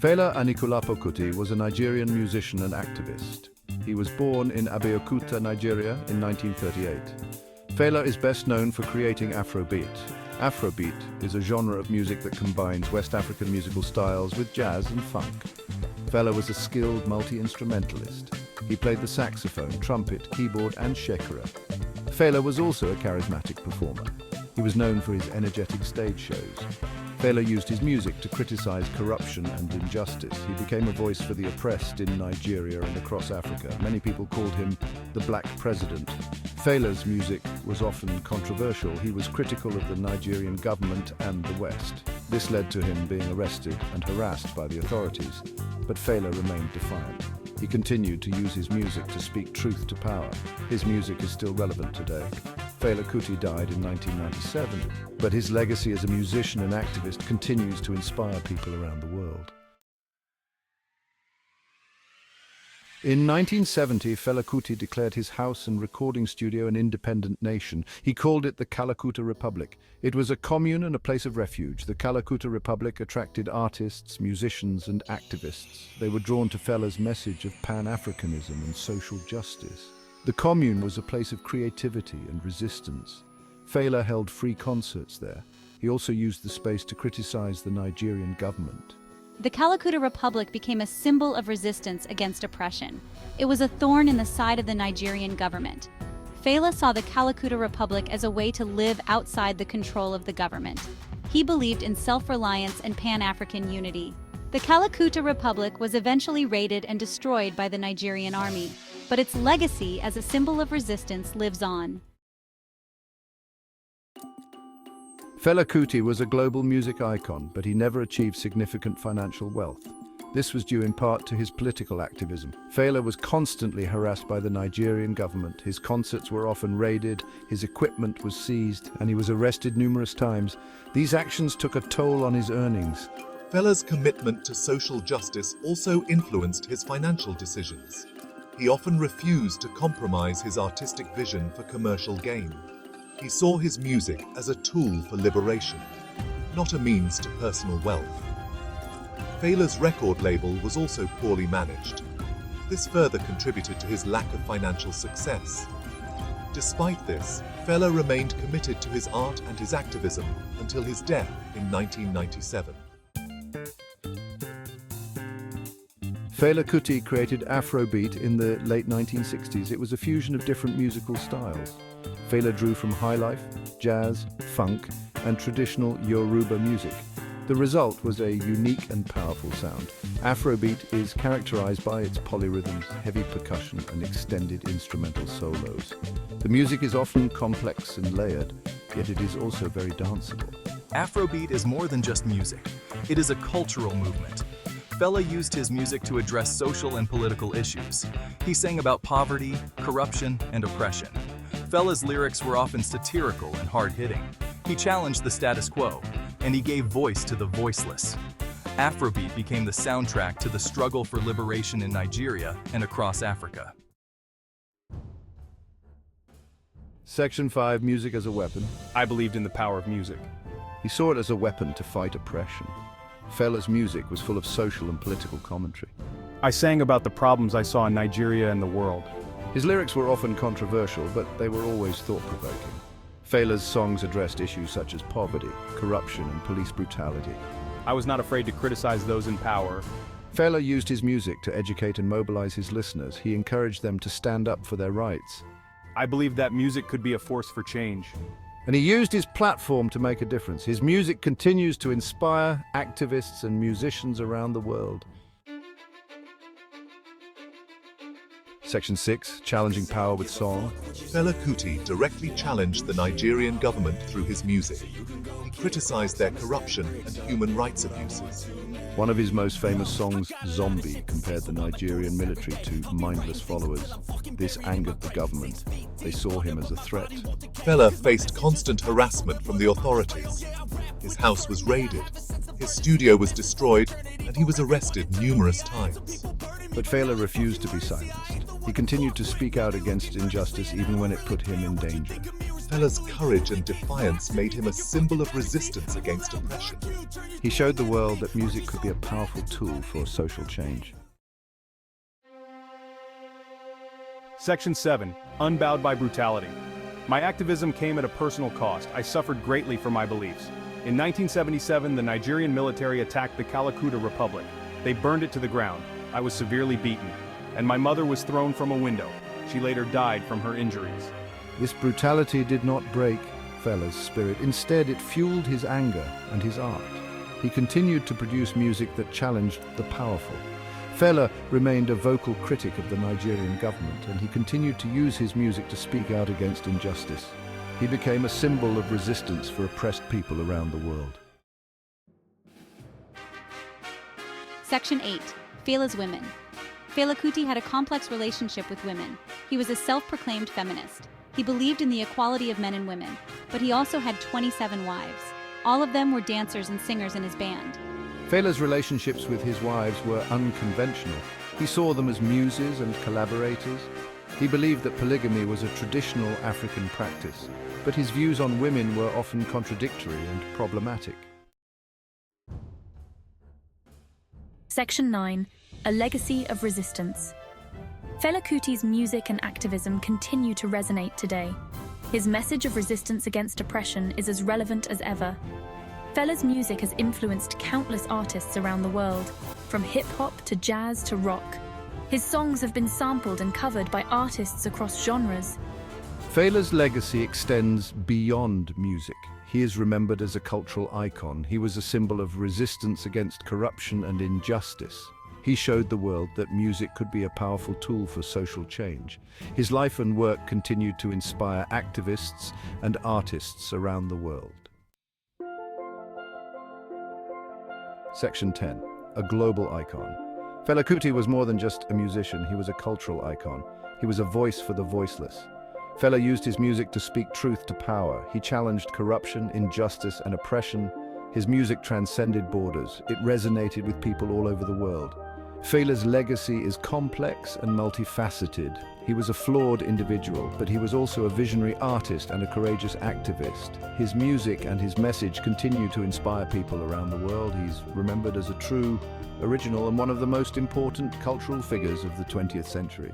Fela Kuti was a Nigerian musician and activist. He was born in Abeokuta, Nigeria in 1938. Fela is best known for creating Afrobeat. Afrobeat is a genre of music that combines West African musical styles with jazz and funk. Fela was a skilled multi-instrumentalist. He played the saxophone, trumpet, keyboard and shekara. Fela was also a charismatic performer. He was known for his energetic stage shows. Fela used his music to criticize corruption and injustice. He became a voice for the oppressed in Nigeria and across Africa. Many people called him the Black President. Fela's music was often controversial. He was critical of the Nigerian government and the West. This led to him being arrested and harassed by the authorities. But Fela remained defiant. He continued to use his music to speak truth to power. His music is still relevant today. Fela Kuti died in 1997, but his legacy as a musician and activist continues to inspire people around the world. In 1970, Fela Kuti declared his house and recording studio an independent nation. He called it the Kalakuta Republic. It was a commune and a place of refuge. The Kalakuta Republic attracted artists, musicians, and activists. They were drawn to Fela's message of Pan-Africanism and social justice. The commune was a place of creativity and resistance. Fela held free concerts there. He also used the space to criticize the Nigerian government. The Kalakuta Republic became a symbol of resistance against oppression. It was a thorn in the side of the Nigerian government. Fela saw the Kalakuta Republic as a way to live outside the control of the government. He believed in self-reliance and Pan-African unity. The Kalakuta Republic was eventually raided and destroyed by the Nigerian army, but its legacy as a symbol of resistance lives on. Fela Kuti was a global music icon, but he never achieved significant financial wealth. This was due in part to his political activism. Fela was constantly harassed by the Nigerian government. His concerts were often raided, his equipment was seized, and he was arrested numerous times. These actions took a toll on his earnings. Fela's commitment to social justice also influenced his financial decisions. He often refused to compromise his artistic vision for commercial gain. He saw his music as a tool for liberation, not a means to personal wealth. Fela's record label was also poorly managed. This further contributed to his lack of financial success. Despite this, Fela remained committed to his art and his activism until his death in 1997. Fela Kuti created Afrobeat in the late 1960s. It was a fusion of different musical styles. Fela drew from highlife, jazz, funk, and traditional Yoruba music. The result was a unique and powerful sound. Afrobeat is characterized by its polyrhythms, heavy percussion, and extended instrumental solos. The music is often complex and layered, yet it is also very danceable. Afrobeat is more than just music. It is a cultural movement. Fela used his music to address social and political issues. He sang about poverty, corruption, and oppression. Fela's lyrics were often satirical and hard-hitting. He challenged the status quo, and he gave voice to the voiceless. Afrobeat became the soundtrack to the struggle for liberation in Nigeria and across Africa. Section 5, Music as a Weapon. I believed in the power of music. He saw it as a weapon to fight oppression. Fela's music was full of social and political commentary. I sang about the problems I saw in Nigeria and the world. His lyrics were often controversial, but they were always thought-provoking. Fela's songs addressed issues such as poverty, corruption, and police brutality. I was not afraid to criticize those in power. Fela used his music to educate and mobilize his listeners. He encouraged them to stand up for their rights. I believed that music could be a force for change. And he used his platform to make a difference. His music continues to inspire activists and musicians around the world. Section 6, Challenging Power with Song. Fela Kuti directly challenged the Nigerian government through his music. He criticized their corruption and human rights abuses. One of his most famous songs, Zombie, compared the Nigerian military to mindless followers. This angered the government. They saw him as a threat. Fela faced constant harassment from the authorities. His house was raided, his studio was destroyed, and he was arrested numerous times. But Fela refused to be silenced. He continued to speak out against injustice even when it put him in danger. Fela's courage and defiance made him a symbol of resistance against oppression. He showed the world that music could be a powerful tool for social change. Section 7. Unbowed by brutality. My activism came at a personal cost. I suffered greatly for my beliefs. In 1977, the Nigerian military attacked the Kalakuta Republic. They burned it to the ground. I was severely beaten, and my mother was thrown from a window. She later died from her injuries. This brutality did not break Fela's spirit. Instead, it fueled his anger and his art. He continued to produce music that challenged the powerful. Fela remained a vocal critic of the Nigerian government, and he continued to use his music to speak out against injustice. He became a symbol of resistance for oppressed people around the world. Section 8. Fela's women. Fela Kuti had a complex relationship with women. He was a self-proclaimed feminist. He believed in the equality of men and women, but he also had 27 wives. All of them were dancers and singers in his band. Fela's relationships with his wives were unconventional. He saw them as muses and collaborators. He believed that polygamy was a traditional African practice, but his views on women were often contradictory and problematic. Section 9. A legacy of resistance. Fela Kuti's music and activism continue to resonate today. His message of resistance against oppression is as relevant as ever. Fela's music has influenced countless artists around the world, from hip-hop to jazz to rock. His songs have been sampled and covered by artists across genres. Fela's legacy extends beyond music. He is remembered as a cultural icon. He was a symbol of resistance against corruption and injustice. He showed the world that music could be a powerful tool for social change. His life and work continued to inspire activists and artists around the world. Section 10. A global icon. Fela Kuti was more than just a musician, he was a cultural icon. He was a voice for the voiceless. Fela used his music to speak truth to power. He challenged corruption, injustice, and oppression. His music transcended borders. It resonated with people all over the world. Fela's legacy is complex and multifaceted. He was a flawed individual, but he was also a visionary artist and a courageous activist. His music and his message continue to inspire people around the world. He's remembered as a true, original, and one of the most important cultural figures of the 20th century.